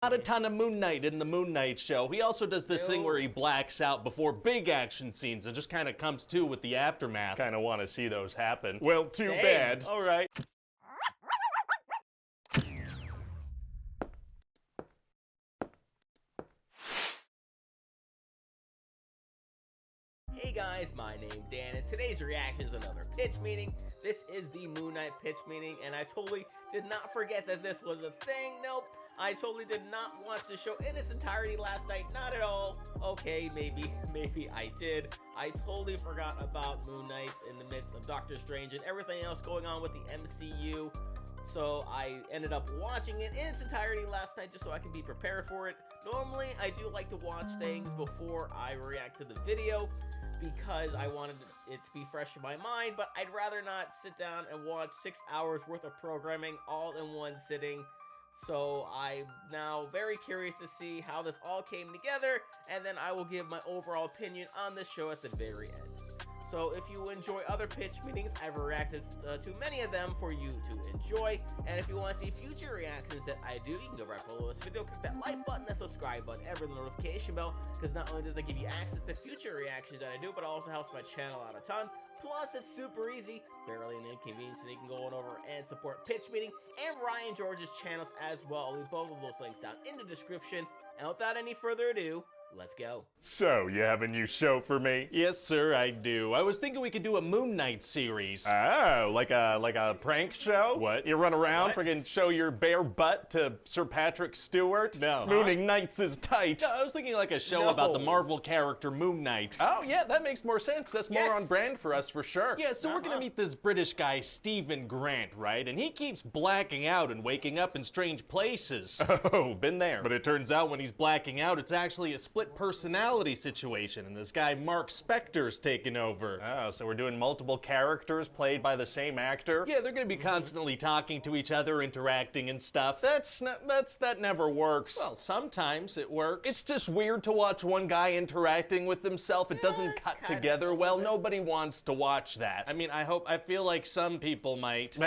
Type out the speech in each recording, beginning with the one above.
Not a ton of Moon Knight in the Moon Knight show. He also does this thing where he blacks out before big action scenes and just kind of comes to with the aftermath. Kind of want to see those happen. Well, too Same. bad. All right. Hey guys, my name's Dan, and today's reaction is another pitch meeting. This is the Moon Knight pitch meeting, and I totally did not forget that this was a thing. Nope, I totally did not watch the show in its entirety last night. Not at all. Okay, maybe I did. I totally forgot about Moon Knight in the midst of Doctor Strange and everything else going on with the MCU. So I ended up watching it in its entirety last night just so I can be prepared for it. Normally, I do like to watch things before I react to the video because I wanted it to be fresh in my mind, but I'd rather not sit down and watch 6 hours worth of programming all in one sitting. So I'm now very curious to see how this all came together, and then I will give my overall opinion on the show at the very end. So if you enjoy other pitch meetings, I've reacted to many of them for you to enjoy. And if you want to see future reactions that I do, you can go right below this video, click that like button, that subscribe button, and the notification bell, because not only does it give you access to future reactions that I do, but it also helps my channel out a ton. Plus, it's super easy, barely an inconvenience, and you can go on over and support Pitch Meeting and Ryan George's channels as well. I'll leave both of those links down in the description. And without any further ado, let's go. So, you have a new show for me? Yes, sir, I do. I was thinking we could do a Moon Knight series. Oh, like a prank show? What? You run around, friggin' show your bare butt to Sir Patrick Stewart? No. Mooning Knights is tight. No, I was thinking like a show about the Marvel character Moon Knight. Oh, yeah, that makes more sense. That's more on brand for us, for sure. Yeah, so we're gonna meet this British guy, Stephen Grant, right? And he keeps blacking out and waking up in strange places. Oh, been there. But it turns out when he's blacking out, it's actually a split personality situation, and this guy Mark Spector's taken over. Oh, so we're doing multiple characters played by the same actor? Yeah, they're gonna be constantly talking to each other, interacting and stuff. That never works. Well, sometimes it works. It's just weird to watch one guy interacting with himself. It doesn't cut together well. Nobody wants to watch that. I mean, I feel like some people might.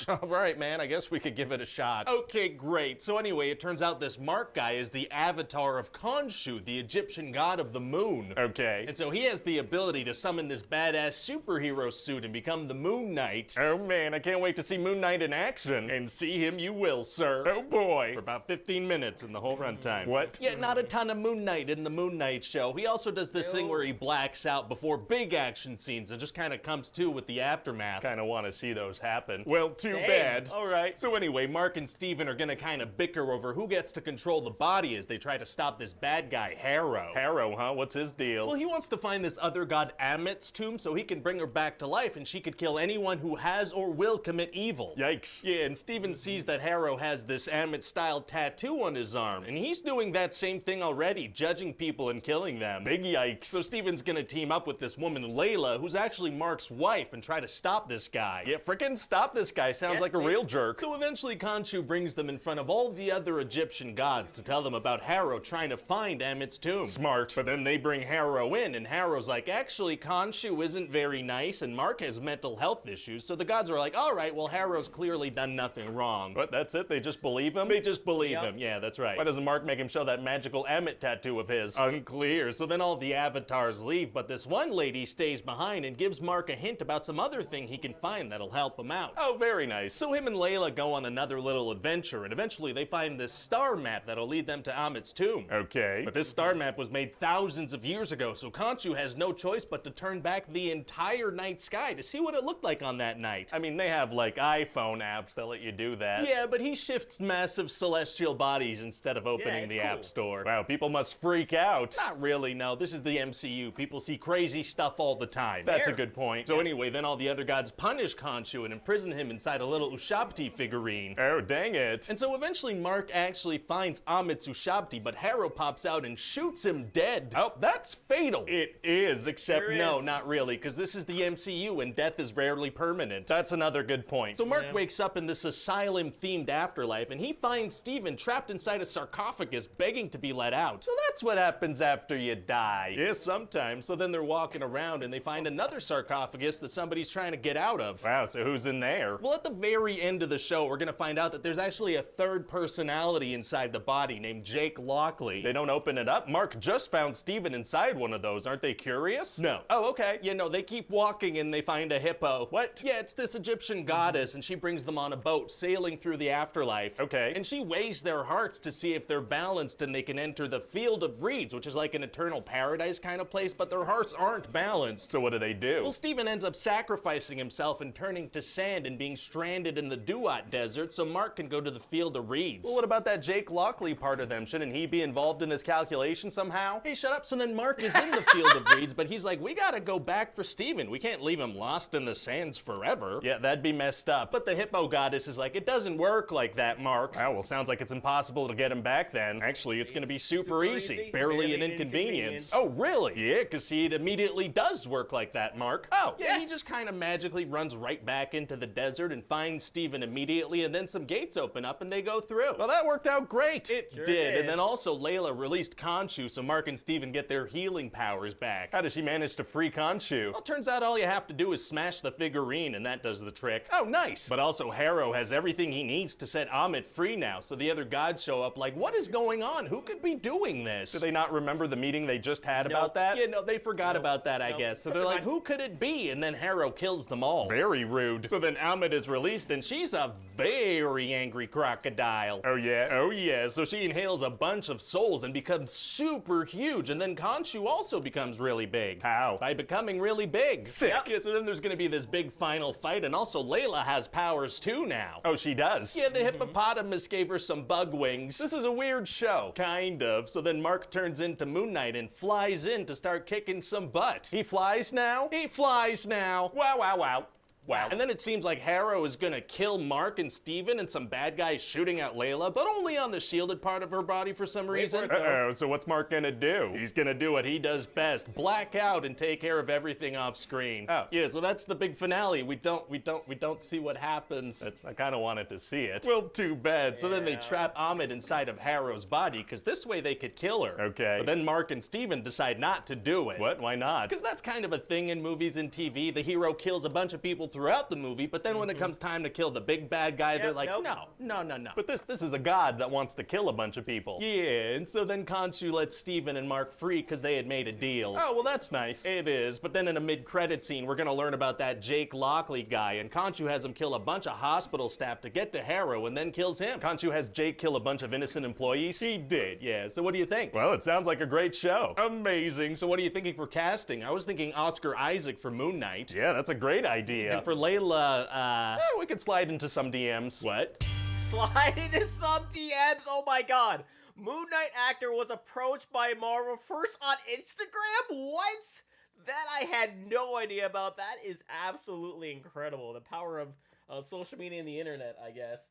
All right, man, I guess we could give it a shot. Okay, great. So anyway, it turns out this Mark guy is the avatar of Khonshu, the Egyptian god of the moon. Okay. And so he has the ability to summon this badass superhero suit and become the Moon Knight. Oh man, I can't wait to see Moon Knight in action. And see him you will, sir. Oh boy. For about 15 minutes in the whole runtime. What? Yeah, not a ton of Moon Knight in the Moon Knight show. He also does this thing where he blacks out before big action scenes and just kind of comes to with the aftermath. Kind of want to see those happen. Well, too Same. bad. All right, so anyway, Mark and Steven are gonna kind of bicker over who gets to control the body as they try to stop this bad guy, Harrow. Harrow, huh? What's his deal? Well, he wants to find this other god Amit's tomb so he can bring her back to life and she could kill anyone who has or will commit evil. Yikes. Yeah, and Steven sees that Harrow has this Amit-style tattoo on his arm, and he's doing that same thing already, judging people and killing them. Big yikes. So Steven's gonna team up with this woman, Layla, who's actually Mark's wife, and try to stop this guy. Yeah, frickin' stop this guy. Sounds like a real jerk. So eventually Khonshu brings them in front of all the other Egyptian gods to tell them about Harrow trying to find Amit's tomb. Smart. But then they bring Harrow in, and Harrow's like, actually, Khonshu isn't very nice, and Mark has mental health issues, so the gods are like, all right, well, Harrow's clearly done nothing wrong. But that's it? They just believe him? They just believe him, yeah, that's right. Why doesn't Mark make him show that magical Amit tattoo of his? Unclear. So then all the avatars leave, but this one lady stays behind and gives Mark a hint about some other thing he can find that'll help him out. Oh, very nice. So him and Layla go on another little adventure, and eventually they find this star map that'll lead them to Amit's tomb. Okay. But this star map was made thousands of years ago, so Khonshu has no choice but to turn back the entire night sky to see what it looked like on that night. I mean, they have like iPhone apps that let you do that. Yeah, but he shifts massive celestial bodies instead of opening the App Store. Wow, people must freak out. Not really, no. This is the MCU. People see crazy stuff all the time. That's a good point. So anyway, then all the other gods punish Khonshu and imprison him inside a little Ushabti figurine. Oh, dang it. And so eventually Mark actually finds Amit's Ushabti, but Harrow pops out and shoots shoots him dead. Oh, that's fatal. It is, except Sure no, is. not really, because this is the MCU and death is rarely permanent. That's another good point. So Mark wakes up in this asylum-themed afterlife, and he finds Steven trapped inside a sarcophagus begging to be let out. So that's what happens after you die. Yeah, sometimes. So then they're walking around and they find another sarcophagus that somebody's trying to get out of. Wow, so who's in there? Well, at the very end of the show, we're gonna find out that there's actually a third personality inside the body named Jake Lockley. They don't open it up? Mark just found Steven inside one of those. Aren't they curious? No. Oh, okay. You know, they keep walking and they find a hippo. What? Yeah, it's this Egyptian goddess, and she brings them on a boat sailing through the afterlife. Okay. And she weighs their hearts to see if they're balanced and they can enter the field of reeds, which is like an eternal paradise kind of place, but their hearts aren't balanced. So what do? Well, Steven ends up sacrificing himself and turning to sand and being stranded in the Duat Desert so Mark can go to the field of reeds. Well, what about that Jake Lockley part of them? Shouldn't he be involved in this calculation somehow? Hey, shut up. So then Mark is in the field of reeds, but he's like, we gotta go back for Steven. We can't leave him lost in the sands forever. Yeah, that'd be messed up. But the hippo goddess is like, it doesn't work like that, Mark. Wow, well, sounds like it's impossible to get him back then. Actually, it's gonna be super easy. easy. Barely an inconvenience. Oh, really? Yeah, because see, it immediately does work like that, Mark. Oh, yeah, he yes. just kind of magically runs right back into the desert and finds Steven immediately, and then some gates open up and they go through. Well, that worked out great. It Sure did. did. And then also Layla released Khonshu so Mark and Steven get their healing powers back. How does she manage to free Khonshu? Well, turns out all you have to do is smash the figurine and that does the trick. Oh, nice. But also Harrow has everything he needs to set Amit free now, so the other gods show up like, what is going on? Who could be doing this? Do they not remember the meeting they just had about that? Yeah, no, they forgot about that, I Nope. guess. So they're like, who could it be? And then Harrow kills them all. Very rude. So then Amit is released, and she's a very angry crocodile. Oh, yeah? Oh yeah, so she inhales a bunch of souls and becomes super huge, and then Khonshu also becomes really big. How? By becoming really big. Sick. Yeah, so then there's gonna be this big final fight, and also Layla has powers too now. Oh, she does? Yeah, the hippopotamus gave her some bug wings. This is a weird show. Kind of. So then Mark turns into Moon Knight and flies in to start kicking some butt. He flies now? He flies now. Wow, wow, wow. Wow. And then it seems like Harrow is gonna kill Mark and Steven and some bad guys shooting at Layla, but only on the shielded part of her body for some reason. for it, Uh-oh, so what's Mark gonna do? He's gonna do what he does best, black out and take care of everything off screen. Oh. Yeah, so that's the big finale. We don't see what happens. I kind of wanted to see it. Well, too bad. So then they Yeah. trap Amit inside of Harrow's body, because this way they could kill her. Okay. But then Mark and Steven decide not to do it. What? Why not? Because that's kind of a thing in movies and TV. The hero kills a bunch of people throughout the movie, but then when it comes time to kill the big bad guy, they're like, nope. no. But this is a god that wants to kill a bunch of people. Yeah, and so then Khonshu lets Steven and Mark free because they had made a deal. Oh, well, that's nice. It is, but then in a mid-credit scene, we're gonna learn about that Jake Lockley guy, and Khonshu has him kill a bunch of hospital staff to get to Harrow, and then kills him. Khonshu has Jake kill a bunch of innocent employees? He did, yeah. So what do you think? Well, it sounds like a great show. Amazing. So what are you thinking for casting? I was thinking Oscar Isaac for Moon Knight. Yeah, that's a great idea. And for Layla, We could slide into some DMs. what? Slide into some DMs. Oh my god. Moon Knight actor was approached by Marvel first on Instagram? What? That I had no idea about. That is absolutely incredible. The power of social media and the internet, I guess.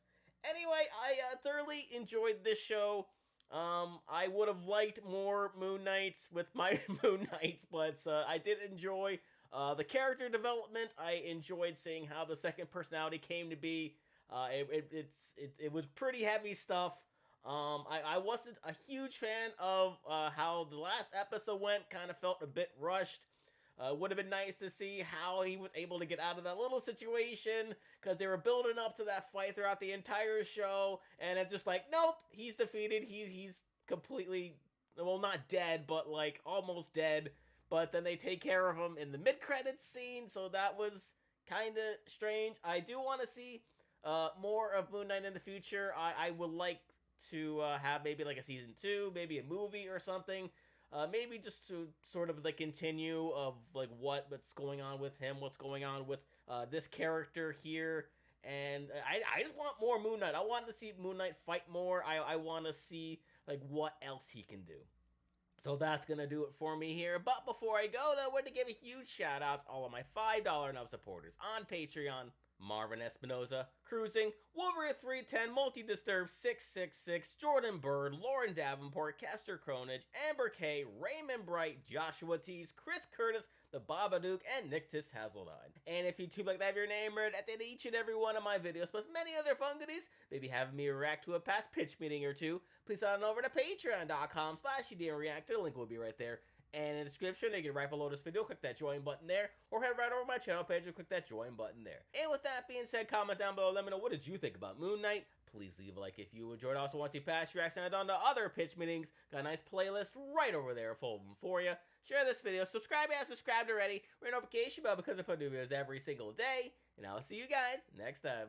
Anyway, I thoroughly enjoyed this show. I would have liked more Moon Knights with my Moon Knights, but I did enjoy the character development. I enjoyed seeing how the second personality came to be. It was pretty heavy stuff. I wasn't a huge fan of how the last episode went. Kind of felt a bit rushed. Would have been nice to see how he was able to get out of that little situation, because they were building up to that fight throughout the entire show, and it's just like, nope, he's defeated. He's completely, well, not dead, but like almost dead. But then they take care of him in the mid-credits scene, so that was kind of strange. I do want to see more of Moon Knight in the future. I would like to have maybe like a season 2, maybe a movie or something. Maybe just to sort of like continue of like what's going on with him, what's going on with this character here. And I just want more Moon Knight. I want to see Moon Knight fight more. I want to see like what else he can do. So that's going to do it for me here. But before I go, though, I want to give a huge shout out to all of my $5 and up supporters on Patreon. Marvin Espinoza, Cruising, Wolverine 310, Multi-Disturb 666, Jordan Bird, Lauren Davenport, Kester Cronage, Amber K, Raymond Bright, Joshua Tees, Chris Curtis, The Babadook, and Nictus Hazeldine. And if you too like to have your name read at the end of each and every one of my videos, plus many other fun goodies, maybe having me react to a past pitch meeting or two, please head on over to patreon.com/UDNReactor. The link will be right there. And in the description, you can right below this video, click that join button there, or head right over to my channel page and click that join button there. And with that being said, comment down below, let me know what did you think about Moon Knight. Please leave a like if you enjoyed. Also want to see past reactions and on to other pitch meetings. Got a nice playlist right over there full of them for you. Share this video, subscribe if you haven't subscribed already, ring the notification bell because I put new videos every single day. And I'll see you guys next time.